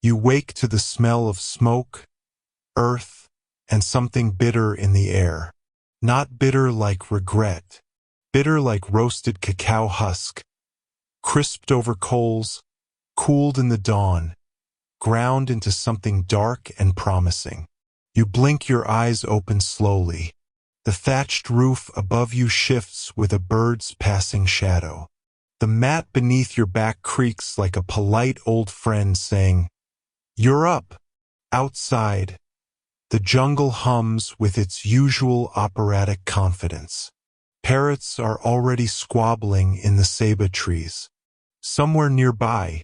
You wake to the smell of smoke, earth, and something bitter in the air. Not bitter like regret, bitter like roasted cacao husk, crisped over coals, cooled in the dawn, ground into something dark and promising. You blink your eyes open slowly. The thatched roof above you shifts with a bird's passing shadow. The mat beneath your back creaks like a polite old friend saying, "You're up." Outside, the jungle hums with its usual operatic confidence. Parrots are already squabbling in the ceiba trees. Somewhere nearby,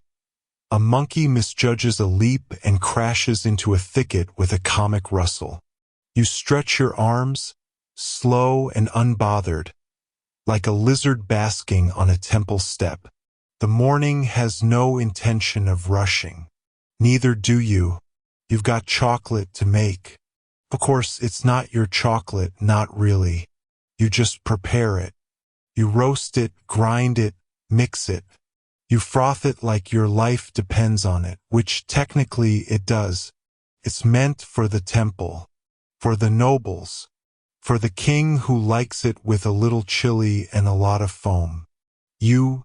a monkey misjudges a leap and crashes into a thicket with a comic rustle. You stretch your arms, slow and unbothered, like a lizard basking on a temple step. The morning has no intention of rushing. Neither do you. You've got chocolate to make. Of course, it's not your chocolate, not really. You just prepare it. You roast it, grind it, mix it. You froth it like your life depends on it, which technically it does. It's meant for the temple, for the nobles, for the king who likes it with a little chili and a lot of foam. You,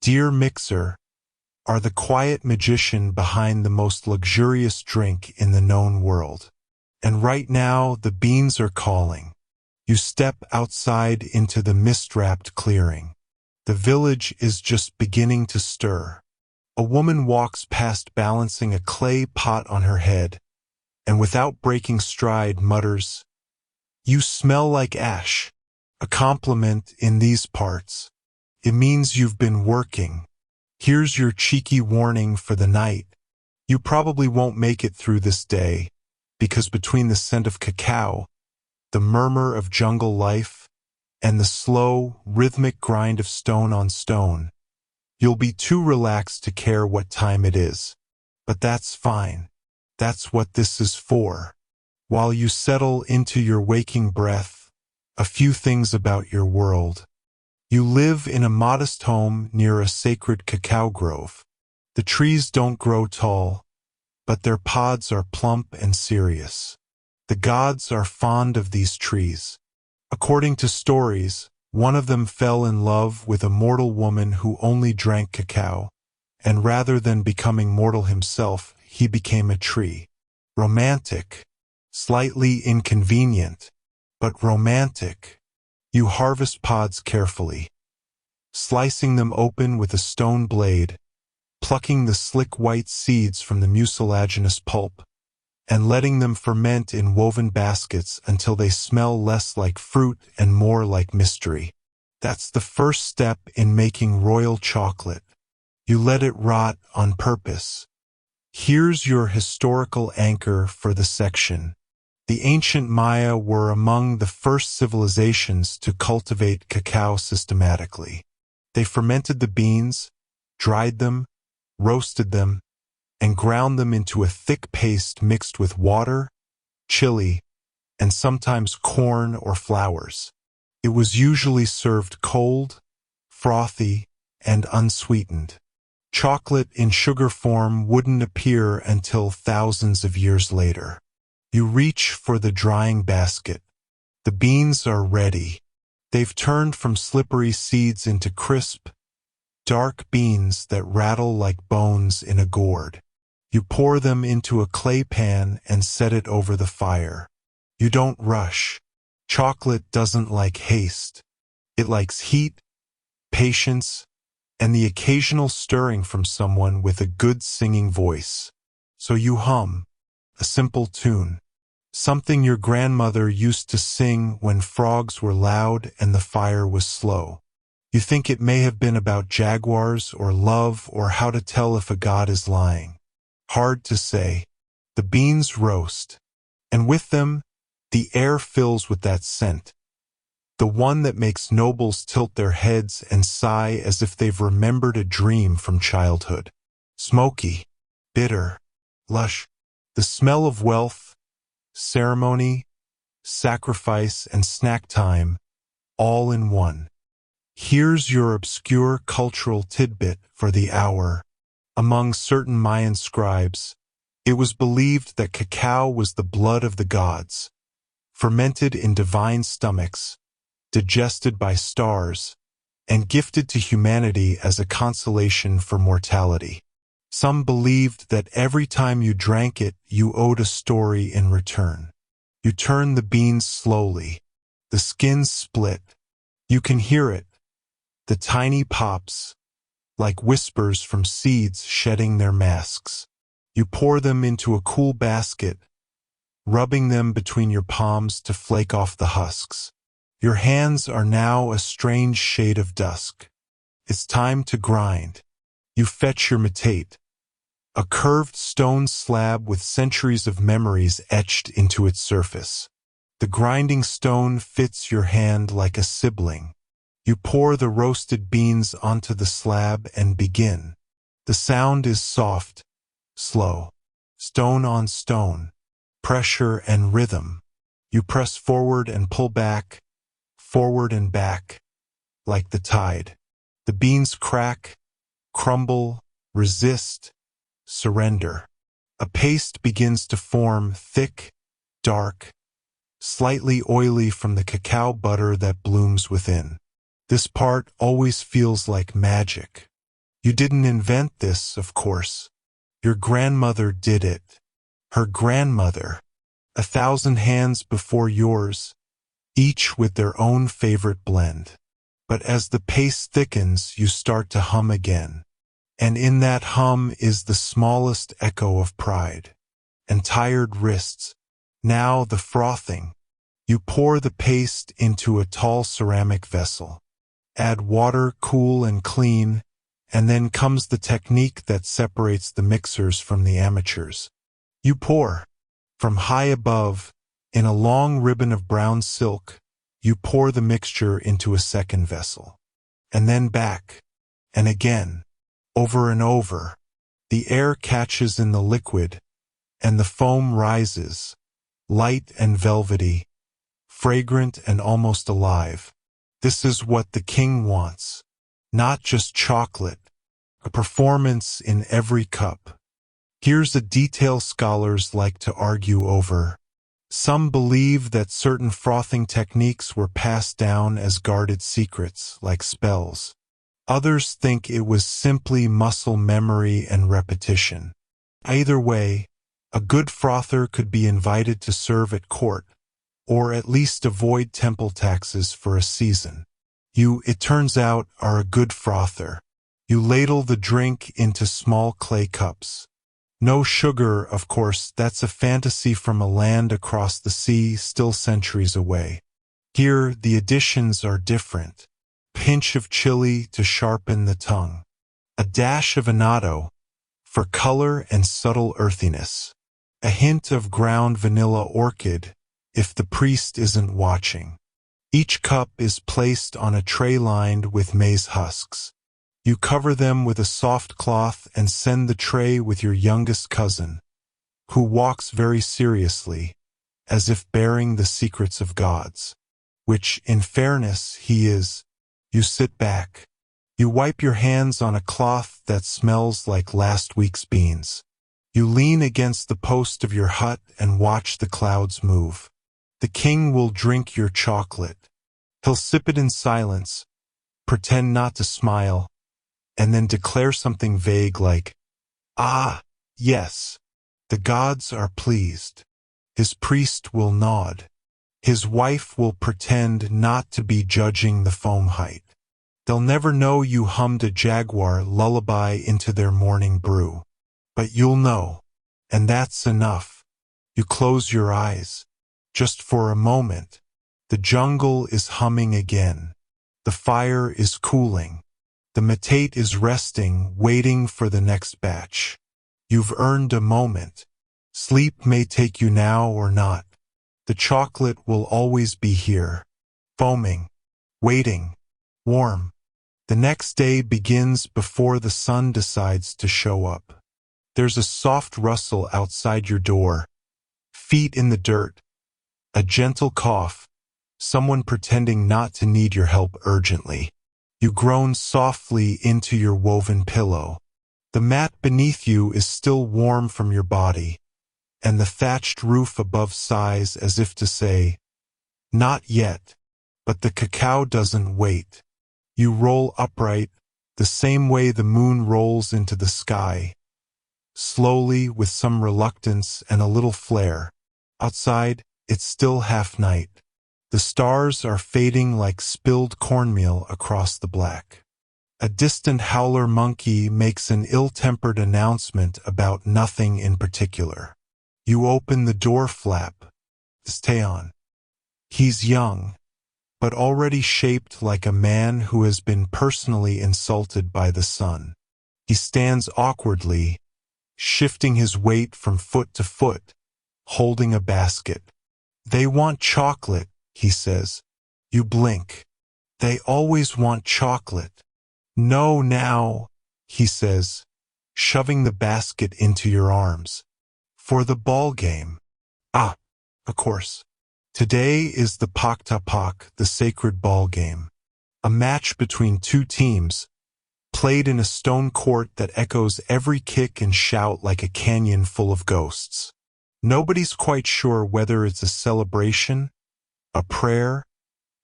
dear mixer, are the quiet magician behind the most luxurious drink in the known world. And right now, the beans are calling. You step outside into the mist-wrapped clearing. The village is just beginning to stir. A woman walks past balancing a clay pot on her head, and without breaking stride mutters, "You smell like ash," a compliment in these parts. It means you've been working. Here's your cheeky warning for the night. You probably won't make it through this day, because between the scent of cacao, the murmur of jungle life, and the slow, rhythmic grind of stone on stone, you'll be too relaxed to care what time it is. But that's fine. That's what this is for. While you settle into your waking breath, a few things about your world. You live in a modest home near a sacred cacao grove. The trees don't grow tall, but their pods are plump and serious. The gods are fond of these trees. According to stories, one of them fell in love with a mortal woman who only drank cacao, and rather than becoming mortal himself, he became a tree. Romantic, slightly inconvenient, but romantic. You harvest pods carefully, slicing them open with a stone blade, plucking the slick white seeds from the mucilaginous pulp, and letting them ferment in woven baskets until they smell less like fruit and more like mystery. That's the first step in making royal chocolate. You let it rot on purpose. Here's your historical anchor for the section. The ancient Maya were among the first civilizations to cultivate cacao systematically. They fermented the beans, dried them, roasted them, and ground them into a thick paste mixed with water, chili, and sometimes corn or flowers. It was usually served cold, frothy, and unsweetened. Chocolate in sugar form wouldn't appear until thousands of years later. You reach for the drying basket. The beans are ready. They've turned from slippery seeds into crisp, dark beans that rattle like bones in a gourd. You pour them into a clay pan and set it over the fire. You don't rush. Chocolate doesn't like haste. It likes heat, patience, and the occasional stirring from someone with a good singing voice. So you hum, a simple tune, something your grandmother used to sing when frogs were loud and the fire was slow. You think it may have been about jaguars or love or how to tell if a god is lying. Hard to say. The beans roast, and with them, the air fills with that scent. The one that makes nobles tilt their heads and sigh as if they've remembered a dream from childhood. Smoky, bitter, lush. The smell of wealth, ceremony, sacrifice, and snack time, all in one. Here's your obscure cultural tidbit for the hour. Among certain Mayan scribes, It was believed that cacao was the blood of the gods, fermented in divine stomachs, digested by stars, and gifted to humanity as a consolation for mortality. Some believed that every time you drank it, you owed a story in return. You turn the beans slowly. The skin split. You can hear it. The tiny pops, like whispers from seeds shedding their masks. You pour them into a cool basket, rubbing them between your palms to flake off the husks. Your hands are now a strange shade of dusk. It's time to grind. You fetch your metate, a curved stone slab with centuries of memories etched into its surface. The grinding stone fits your hand like a sibling. You pour the roasted beans onto the slab and begin. The sound is soft, slow, stone on stone, pressure and rhythm. You press forward and pull back, forward and back, like the tide. The beans crack, crumble, resist, surrender. A paste begins to form, thick, dark, slightly oily from the cacao butter that blooms within. This part always feels like magic. You didn't invent this, of course. Your grandmother did it. Her grandmother. 1,000 hands before yours, each with their own favorite blend. But as the paste thickens, you start to hum again. And in that hum is the smallest echo of pride. And tired wrists. Now the frothing. You pour the paste into a tall ceramic vessel. Add water, cool and clean, and then comes the technique that separates the mixers from the amateurs. You pour. From high above, in a long ribbon of brown silk, you pour the mixture into a second vessel. And then back. And again. Over and over. The air catches in the liquid, and the foam rises, light and velvety, fragrant and almost alive. This is what the king wants. Not just chocolate, a performance in every cup. Here's a detail scholars like to argue over. Some believe that certain frothing techniques were passed down as guarded secrets, like spells. Others think it was simply muscle memory and repetition. Either way, a good frother could be invited to serve at court, or at least avoid temple taxes for a season. You, it turns out, are a good frother. You ladle the drink into small clay cups. No sugar, of course, that's a fantasy from a land across the sea, still centuries away. Here, the additions are different. Pinch of chili to sharpen the tongue. A dash of annatto for color and subtle earthiness. A hint of ground vanilla orchid if the priest isn't watching. Each cup is placed on a tray lined with maize husks. You cover them with a soft cloth and send the tray with your youngest cousin, who walks very seriously, as if bearing the secrets of gods, which, in fairness, he is. You sit back. You wipe your hands on a cloth that smells like last week's beans. You lean against the post of your hut and watch the clouds move. The king will drink your chocolate. He'll sip it in silence, pretend not to smile, and then declare something vague like, "Ah, yes, the gods are pleased." His priest will nod. His wife will pretend not to be judging the foam height. They'll never know you hummed a jaguar lullaby into their morning brew. But you'll know, and that's enough. You close your eyes. Just for a moment. The jungle is humming again. The fire is cooling. The metate is resting, waiting for the next batch. You've earned a moment. Sleep may take you now or not. The chocolate will always be here. Foaming. Waiting. Warm. The next day begins before the sun decides to show up. There's a soft rustle outside your door. Feet in the dirt. A gentle cough. Someone pretending not to need your help urgently. You groan softly into your woven pillow. The mat beneath you is still warm from your body, and the thatched roof above sighs as if to say, "Not yet." But the cacao doesn't wait. You roll upright, the same way the moon rolls into the sky, slowly, with some reluctance and a little flare. Outside, it's still half-night. The stars are fading like spilled cornmeal across the black. A distant howler monkey makes an ill-tempered announcement about nothing in particular. You open the door flap. Stay on. He's young, but already shaped like a man who has been personally insulted by the sun. He stands awkwardly, shifting his weight from foot to foot, holding a basket. "They want chocolate," he says. You blink. "They always want chocolate." "No, now," he says, shoving the basket into your arms. "For the ball game." "Ah, of course. Today is the Paktapak, the sacred ball game. A match between two teams, played in a stone court that echoes every kick and shout like a canyon full of ghosts. Nobody's quite sure whether it's a celebration, a prayer,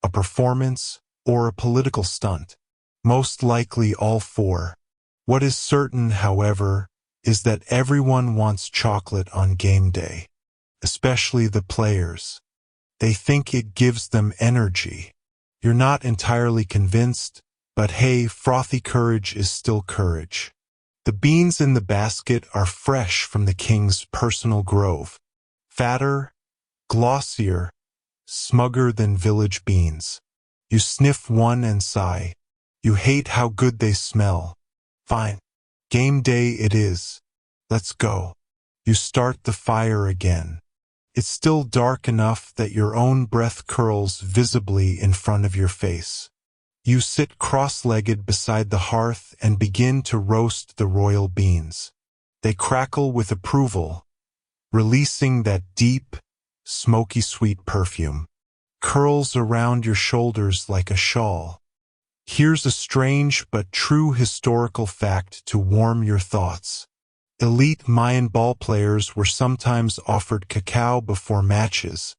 a performance, or a political stunt. Most likely all four. What is certain, however, is that everyone wants chocolate on game day, especially the players. They think it gives them energy. You're not entirely convinced, but hey, frothy courage is still courage. The beans in the basket are fresh from the king's personal grove. Fatter, glossier, smugger than village beans. You sniff one and sigh. You hate how good they smell. Fine. Game day it is. Let's go. You start the fire again. It's still dark enough that your own breath curls visibly in front of your face. You sit cross-legged beside the hearth and begin to roast the royal beans. They crackle with approval, releasing that deep, smoky sweet perfume. Curls around your shoulders like a shawl. Here's a strange but true historical fact to warm your thoughts. Elite Mayan ballplayers were sometimes offered cacao before matches,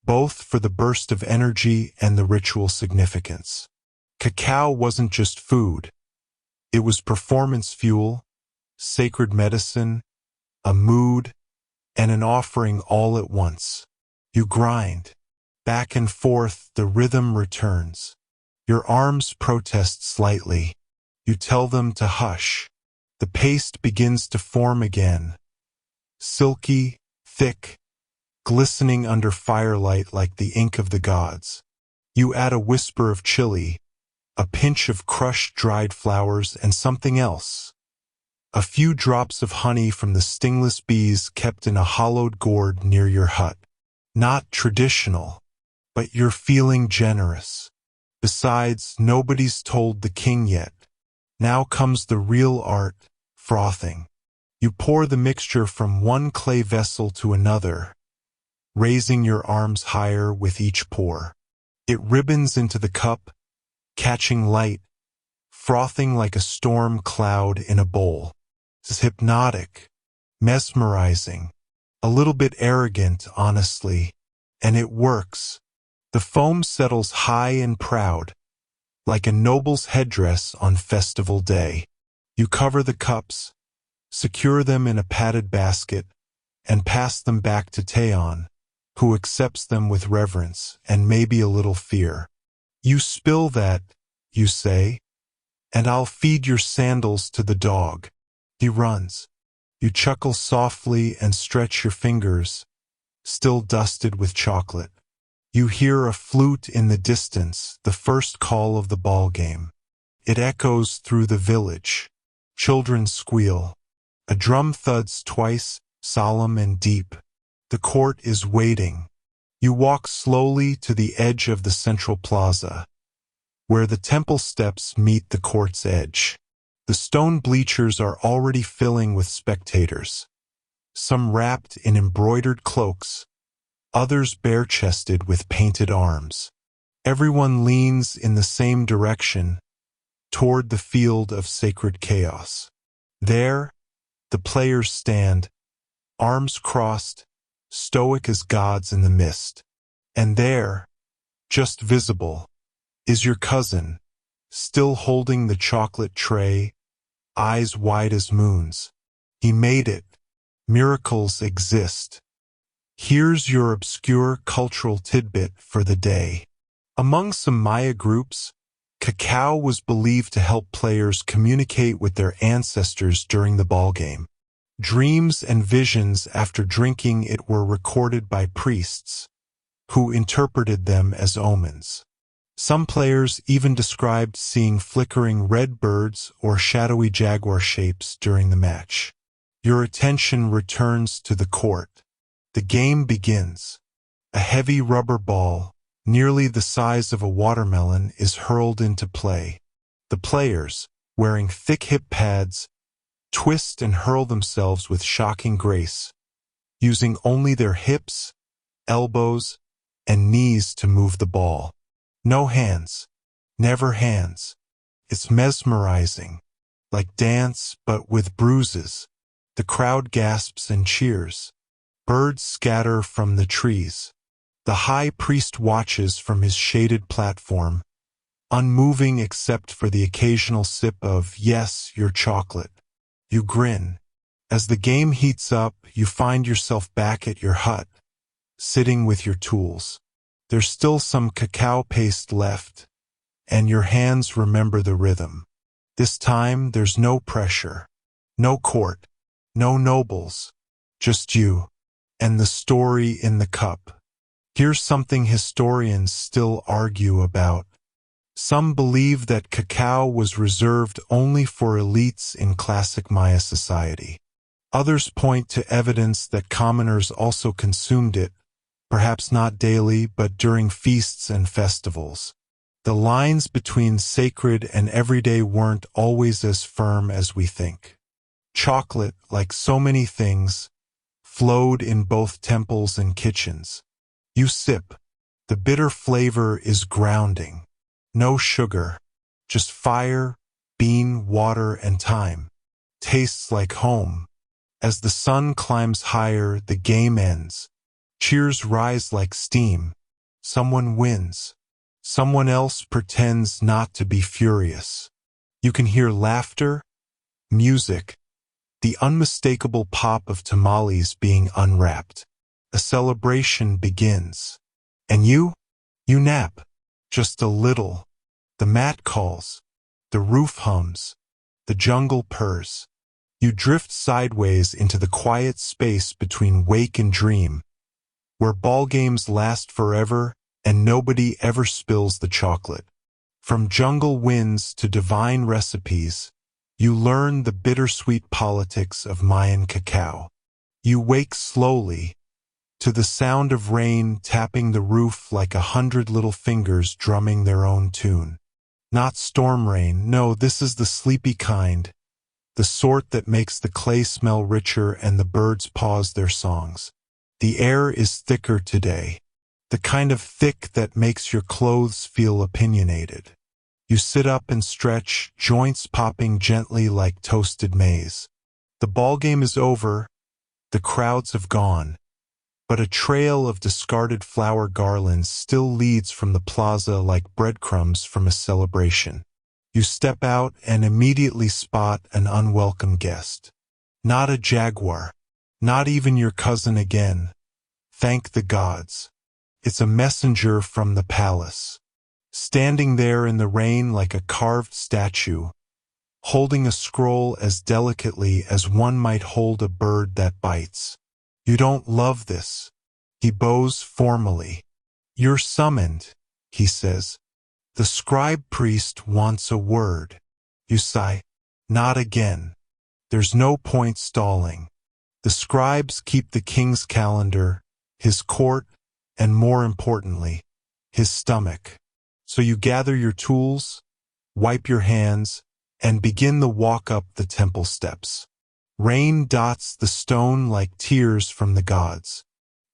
both for the burst of energy and the ritual significance. Cacao wasn't just food. It was performance fuel, sacred medicine, a mood, and an offering all at once. You grind. Back and forth, the rhythm returns. Your arms protest slightly. You tell them to hush. The paste begins to form again. Silky, thick, glistening under firelight like the ink of the gods. You add a whisper of chili, a pinch of crushed dried flowers, and something else. A few drops of honey from the stingless bees kept in a hollowed gourd near your hut. Not traditional, but you're feeling generous. Besides, nobody's told the king yet. Now comes the real art, frothing. You pour the mixture from one clay vessel to another, raising your arms higher with each pour. It ribbons into the cup, catching light, frothing like a storm cloud in a bowl. It's hypnotic, mesmerizing, a little bit arrogant, honestly, and it works. The foam settles high and proud, like a noble's headdress on festival day. You cover the cups, secure them in a padded basket, and pass them back to Taeon, who accepts them with reverence and maybe a little fear. "You spill that," you say, "and I'll feed your sandals to the dog." He runs. You chuckle softly and stretch your fingers, still dusted with chocolate. You hear a flute in the distance, the first call of the ball game. It echoes through the village. Children squeal. A drum thuds twice, solemn and deep. The court is waiting. You walk slowly to the edge of the central plaza, where the temple steps meet the court's edge. The stone bleachers are already filling with spectators, some wrapped in embroidered cloaks, others bare-chested with painted arms. Everyone leans in the same direction, toward the field of sacred chaos. There, the players stand, arms crossed, stoic as gods in the mist. And there, just visible, is your cousin, still holding the chocolate tray, eyes wide as moons. He made it. Miracles exist. Here's your obscure cultural tidbit for the day. Among some Maya groups, cacao was believed to help players communicate with their ancestors during the ballgame. Dreams and visions after drinking it were recorded by priests, who interpreted them as omens. Some players even described seeing flickering red birds or shadowy jaguar shapes during the match. Your attention returns to the court. The game begins. A heavy rubber ball, nearly the size of a watermelon, is hurled into play. The players, wearing thick hip pads, twist and hurl themselves with shocking grace, using only their hips, elbows, and knees to move the ball. No hands. Never hands. It's mesmerizing. Like dance, but with bruises. The crowd gasps and cheers. Birds scatter from the trees. The high priest watches from his shaded platform, unmoving except for the occasional sip of, yes, your chocolate. You grin. As the game heats up, you find yourself back at your hut, sitting with your tools. There's still some cacao paste left, and your hands remember the rhythm. This time, there's no pressure, no court, no nobles, just you, and the story in the cup. Here's something historians still argue about. Some believe that cacao was reserved only for elites in classic Maya society. Others point to evidence that commoners also consumed it, perhaps not daily, but during feasts and festivals. The lines between sacred and everyday weren't always as firm as we think. Chocolate, like so many things, flowed in both temples and kitchens. You sip. The bitter flavor is grounding. No sugar, just fire, bean, water, and time. Tastes like home. As the sun climbs higher, the game ends. Cheers rise like steam. Someone wins. Someone else pretends not to be furious. You can hear laughter, music, the unmistakable pop of tamales being unwrapped. A celebration begins. And you nap. Just a little. The mat calls. The roof hums. The jungle purrs. You drift sideways into the quiet space between wake and dream, where ball games last forever and nobody ever spills the chocolate. From jungle winds to divine recipes, you learn the bittersweet politics of Mayan cacao. You wake slowly, to the sound of rain tapping the roof like 100 little fingers drumming their own tune. Not storm rain, no, this is the sleepy kind, the sort that makes the clay smell richer and the birds pause their songs. The air is thicker today, the kind of thick that makes your clothes feel opinionated. You sit up and stretch, joints popping gently like toasted maize. The ballgame is over, the crowds have gone, but a trail of discarded flower garlands still leads from the plaza like breadcrumbs from a celebration. You step out and immediately spot an unwelcome guest. Not a jaguar, not even your cousin again. Thank the gods. It's a messenger from the palace, standing there in the rain like a carved statue, holding a scroll as delicately as one might hold a bird that bites. You don't love this. He bows formally. You're summoned, he says. The scribe priest wants a word. You sigh. Not again. There's no point stalling. The scribes keep the king's calendar, his court, and more importantly, his stomach. So you gather your tools, wipe your hands, and begin the walk up the temple steps. Rain dots the stone like tears from the gods.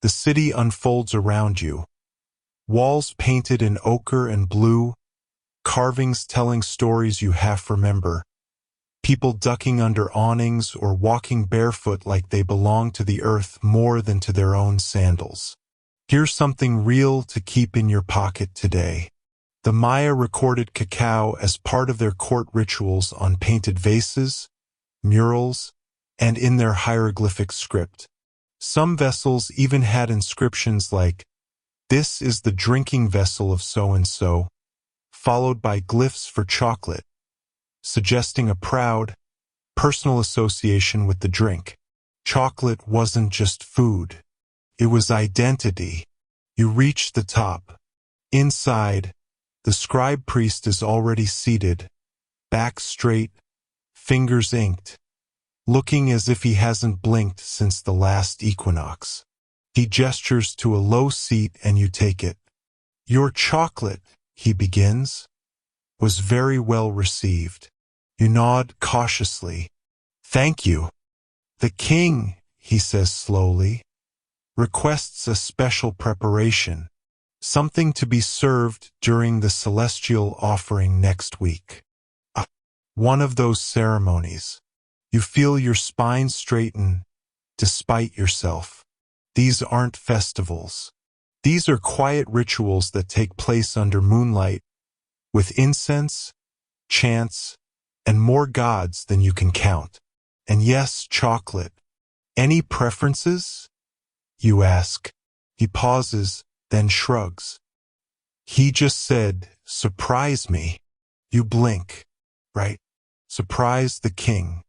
The city unfolds around you. Walls painted in ochre and blue, carvings telling stories you half remember. People ducking under awnings or walking barefoot like they belong to the earth more than to their own sandals. Here's something real to keep in your pocket today. The Maya recorded cacao as part of their court rituals on painted vases, murals, and in their hieroglyphic script. Some vessels even had inscriptions like, "This is the drinking vessel of so-and-so," followed by glyphs for chocolate, suggesting a proud, personal association with the drink. Chocolate wasn't just food. It was identity. You reach the top. Inside, the scribe priest is already seated, back straight, fingers inked, looking as if he hasn't blinked since the last equinox. He gestures to a low seat and you take it. "Your chocolate," he begins, "was very well received." You nod cautiously. "Thank you." "The king," he says slowly, "requests a special preparation, something to be served during the celestial offering next week." One of those ceremonies. You feel your spine straighten, despite yourself. These aren't festivals. These are quiet rituals that take place under moonlight, with incense, chants, and more gods than you can count. And yes, chocolate. "Any preferences?" you ask. He pauses, then shrugs. "He just said, surprise me." You blink. Right? Surprise the king.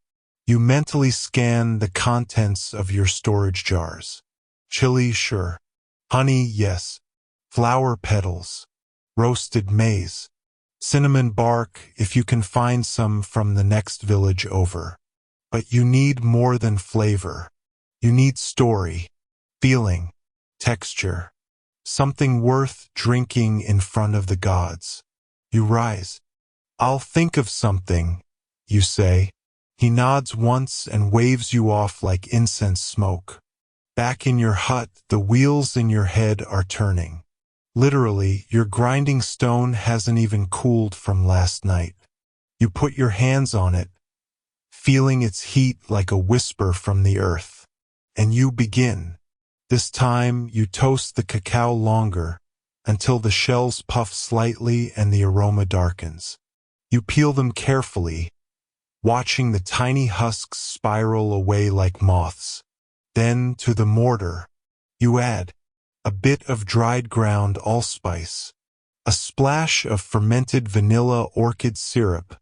You mentally scan the contents of your storage jars. Chili, sure. Honey, yes. Flower petals. Roasted maize. Cinnamon bark, if you can find some from the next village over. But you need more than flavor. You need story, feeling, texture. Something worth drinking in front of the gods. You rise. "I'll think of something," you say. He nods once and waves you off like incense smoke. Back in your hut, the wheels in your head are turning. Literally, your grinding stone hasn't even cooled from last night. You put your hands on it, feeling its heat like a whisper from the earth. And you begin. This time, you toast the cacao longer, until the shells puff slightly and the aroma darkens. You peel them carefully, watching the tiny husks spiral away like moths. Then, to the mortar, you add a bit of dried ground allspice, a splash of fermented vanilla orchid syrup,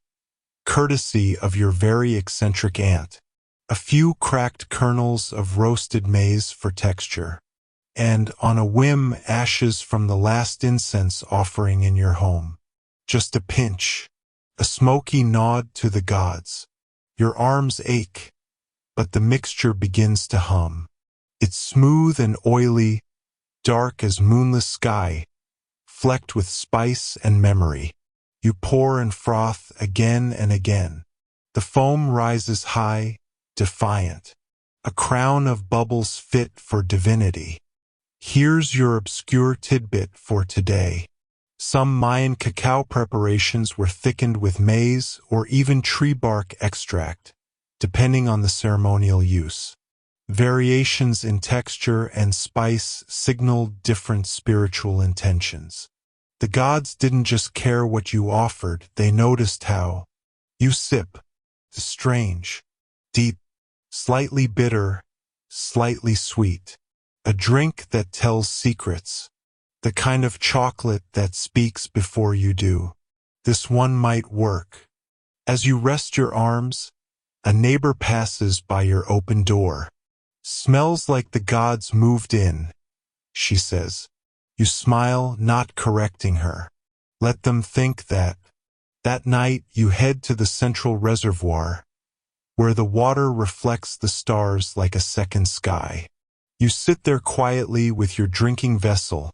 courtesy of your very eccentric aunt, a few cracked kernels of roasted maize for texture, and, on a whim, ashes from the last incense offering in your home. Just a pinch. A smoky nod to the gods. Your arms ache, but the mixture begins to hum. It's smooth and oily, dark as moonless sky, flecked with spice and memory. You pour and froth again and again. The foam rises high, defiant. A crown of bubbles fit for divinity. Here's your obscure tidbit for today. Some Mayan cacao preparations were thickened with maize or even tree bark extract, depending on the ceremonial use. Variations in texture and spice signaled different spiritual intentions. The gods didn't just care what you offered, they noticed how you sip. Strange, deep, slightly bitter, slightly sweet. A drink that tells secrets. The kind of chocolate that speaks before you do. This one might work. As you rest your arms, a neighbor passes by your open door. "Smells like the gods moved in," she says. You smile, not correcting her. Let them think that. That night, you head to the central reservoir, where the water reflects the stars like a second sky. You sit there quietly with your drinking vessel,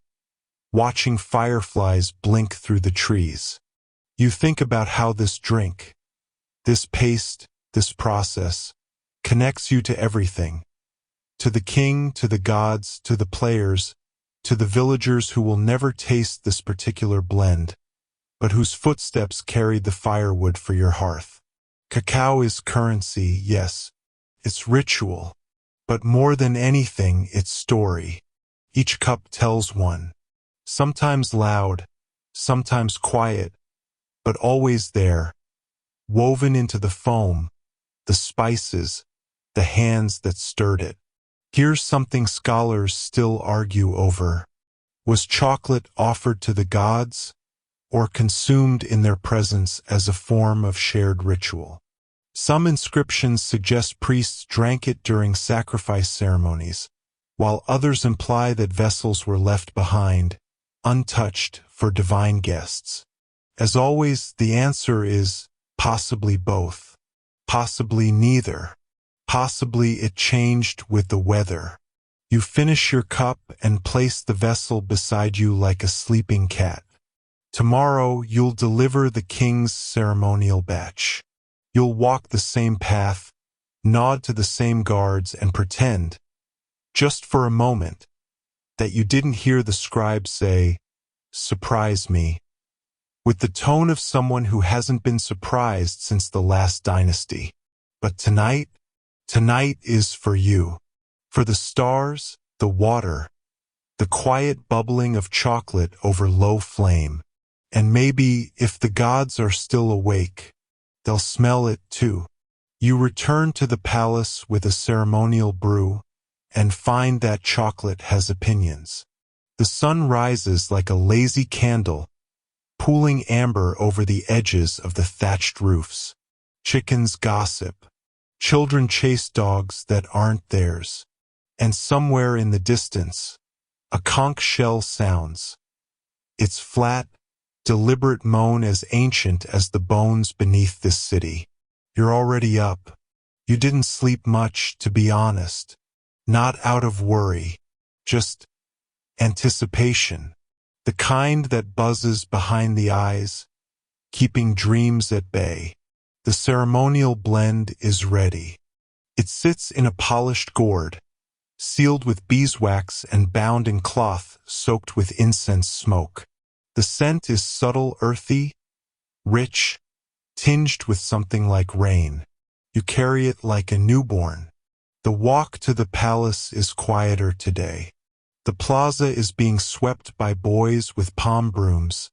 watching fireflies blink through the trees. You think about how this drink, this paste, this process, connects you to everything. To the king, to the gods, to the players, to the villagers who will never taste this particular blend, but whose footsteps carried the firewood for your hearth. Cacao is currency, yes. It's ritual. But more than anything, it's story. Each cup tells one. Sometimes loud, sometimes quiet, but always there, woven into the foam, the spices, the hands that stirred it. Here's something scholars still argue over. Was chocolate offered to the gods, or consumed in their presence as a form of shared ritual? Some inscriptions suggest priests drank it during sacrifice ceremonies, while others imply that vessels were left behind, untouched for divine guests. As always, the answer is possibly both, possibly neither, possibly it changed with the weather. You finish your cup and place the vessel beside you like a sleeping cat. Tomorrow you'll deliver the king's ceremonial batch. You'll walk the same path, nod to the same guards, and pretend, just for a moment, that you didn't hear the scribe say, "Surprise me," with the tone of someone who hasn't been surprised since the last dynasty. But tonight is for you. For the stars, the water, the quiet bubbling of chocolate over low flame. And maybe, if the gods are still awake, they'll smell it too. You return to the palace with a ceremonial brew and find that chocolate has opinions. The sun rises like a lazy candle, pooling amber over the edges of the thatched roofs. Chickens gossip. Children chase dogs that aren't theirs. And somewhere in the distance, a conch shell sounds. Its flat, deliberate moan as ancient as the bones beneath this city. You're already up. You didn't sleep much, to be honest. Not out of worry, just anticipation. The kind that buzzes behind the eyes, keeping dreams at bay. The ceremonial blend is ready. It sits in a polished gourd, sealed with beeswax and bound in cloth soaked with incense smoke. The scent is subtle, earthy, rich, tinged with something like rain. You carry it like a newborn. The walk to the palace is quieter today. The plaza is being swept by boys with palm brooms,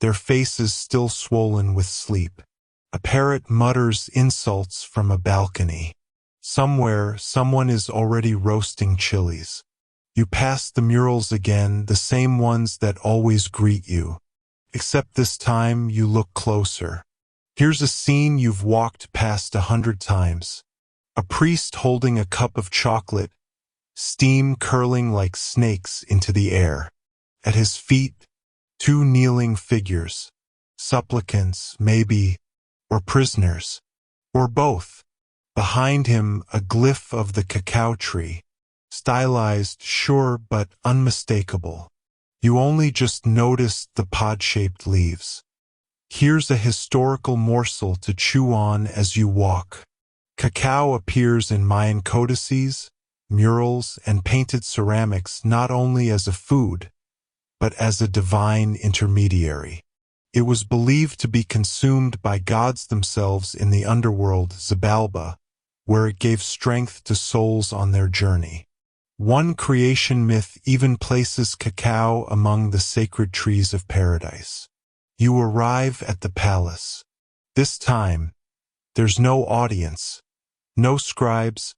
their faces still swollen with sleep. A parrot mutters insults from a balcony. Somewhere, someone is already roasting chilies. You pass the murals again, the same ones that always greet you. Except this time you look closer. Here's a scene you've walked past 100 times. A priest holding a cup of chocolate, steam curling like snakes into the air. At his feet, two kneeling figures. Supplicants, maybe, or prisoners, or both. Behind him, a glyph of the cacao tree. Stylized, sure, but unmistakable. You only just noticed the pod-shaped leaves. Here's a historical morsel to chew on as you walk. Cacao appears in Mayan codices, murals, and painted ceramics not only as a food, but as a divine intermediary. It was believed to be consumed by gods themselves in the underworld Xibalba, where it gave strength to souls on their journey. One creation myth even places cacao among the sacred trees of paradise. You arrive at the palace. This time, there's no audience, no scribes,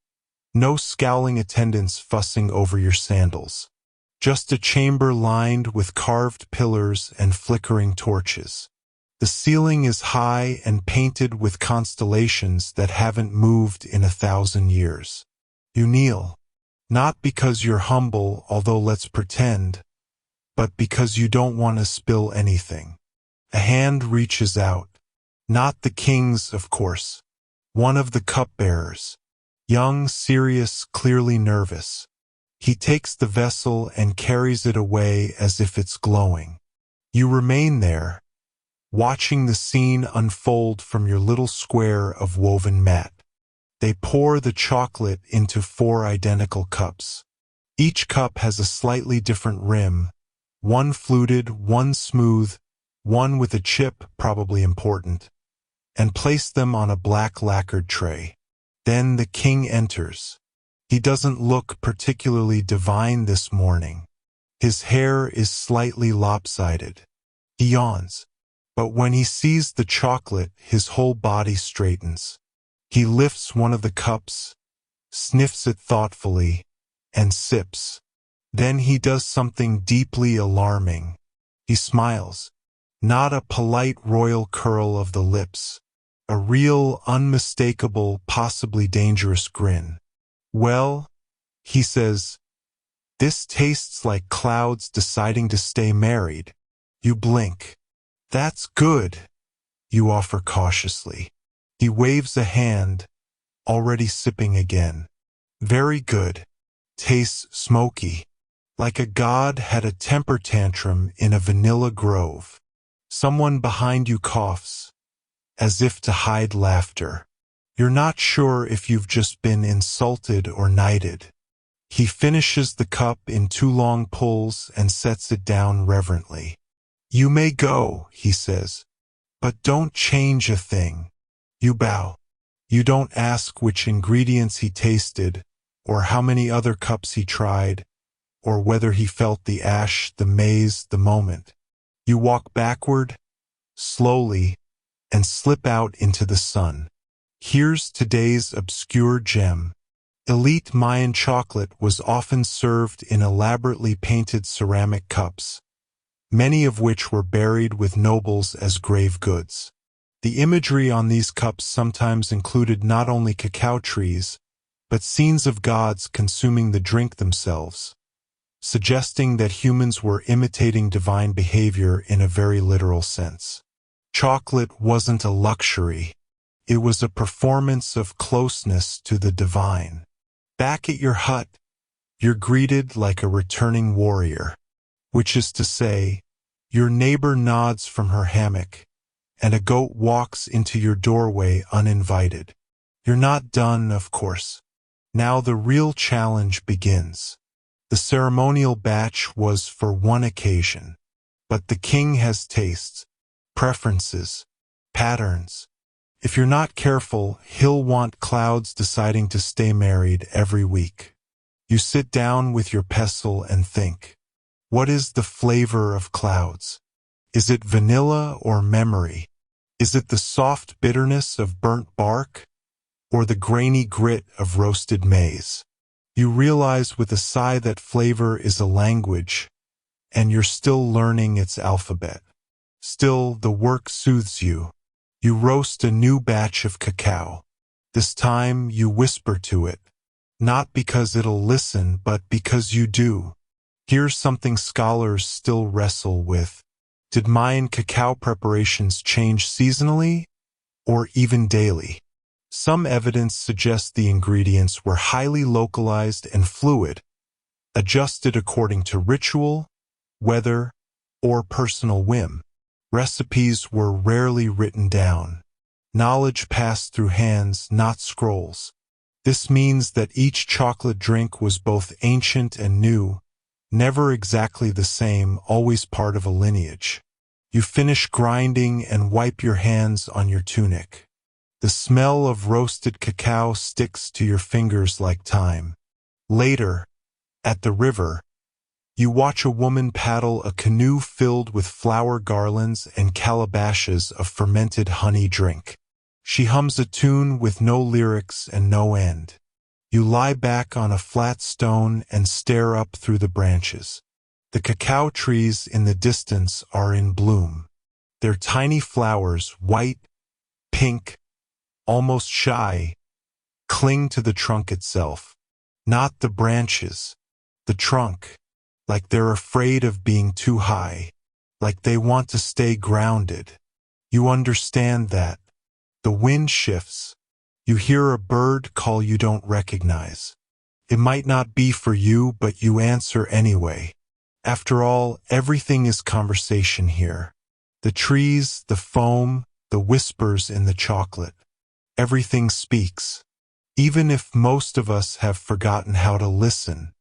no scowling attendants fussing over your sandals. Just a chamber lined with carved pillars and flickering torches. The ceiling is high and painted with constellations that haven't moved in 1,000 years. You kneel. Not because you're humble, although let's pretend, but because you don't want to spill anything. A hand reaches out. Not the king's, of course. One of the cupbearers. Young, serious, clearly nervous. He takes the vessel and carries it away as if it's glowing. You remain there, watching the scene unfold from your little square of woven mat. They pour the chocolate into 4 identical cups. Each cup has a slightly different rim, one fluted, one smooth, one with a chip, probably important, and place them on a black lacquered tray. Then the king enters. He doesn't look particularly divine this morning. His hair is slightly lopsided. He yawns. But when he sees the chocolate, his whole body straightens. He lifts one of the cups, sniffs it thoughtfully, and sips. Then he does something deeply alarming. He smiles. Not a polite royal curl of the lips. A real, unmistakable, possibly dangerous grin. "Well," he says, "this tastes like clouds deciding to stay married." You blink. "That's good," you offer cautiously. He waves a hand, already sipping again. "Very good. Tastes smoky. Like a god had a temper tantrum in a vanilla grove." Someone behind you coughs, as if to hide laughter. You're not sure if you've just been insulted or knighted. He finishes the cup in 2 long pulls and sets it down reverently. "You may go," he says, "but don't change a thing." You bow. You don't ask which ingredients he tasted, or how many other cups he tried, or whether he felt the ash, the maize, the moment. You walk backward, slowly, and slip out into the sun. Here's today's obscure gem. Elite Mayan chocolate was often served in elaborately painted ceramic cups, many of which were buried with nobles as grave goods. The imagery on these cups sometimes included not only cacao trees, but scenes of gods consuming the drink themselves, suggesting that humans were imitating divine behavior in a very literal sense. Chocolate wasn't a luxury. It was a performance of closeness to the divine. Back at your hut, you're greeted like a returning warrior, which is to say, your neighbor nods from her hammock, and a goat walks into your doorway uninvited. You're not done, of course. Now the real challenge begins. The ceremonial batch was for one occasion, but the king has tastes, preferences, patterns. If you're not careful, he'll want clouds deciding to stay married every week. You sit down with your pestle and think, what is the flavor of clouds? Is it vanilla or memory? Is it the soft bitterness of burnt bark, or the grainy grit of roasted maize? You realize with a sigh that flavor is a language, and you're still learning its alphabet. Still, the work soothes you. You roast a new batch of cacao. This time you whisper to it, not because it'll listen, but because you do. Here's something scholars still wrestle with. Did Mayan cacao preparations change seasonally, or even daily? Some evidence suggests the ingredients were highly localized and fluid, adjusted according to ritual, weather, or personal whim. Recipes were rarely written down. Knowledge passed through hands, not scrolls. This means that each chocolate drink was both ancient and new, never exactly the same, always part of a lineage. You finish grinding and wipe your hands on your tunic. The smell of roasted cacao sticks to your fingers like time. Later, at the river, you watch a woman paddle a canoe filled with flower garlands and calabashes of fermented honey drink. She hums a tune with no lyrics and no end. You lie back on a flat stone and stare up through the branches. The cacao trees in the distance are in bloom. Their tiny flowers, white, pink, almost shy, cling to the trunk itself. Not the branches, the trunk. Like they're afraid of being too high, like they want to stay grounded. You understand that. The wind shifts. You hear a bird call you don't recognize. It might not be for you, but you answer anyway. After all, everything is conversation here. The trees, the foam, the whispers in the chocolate. Everything speaks. Even if most of us have forgotten how to listen.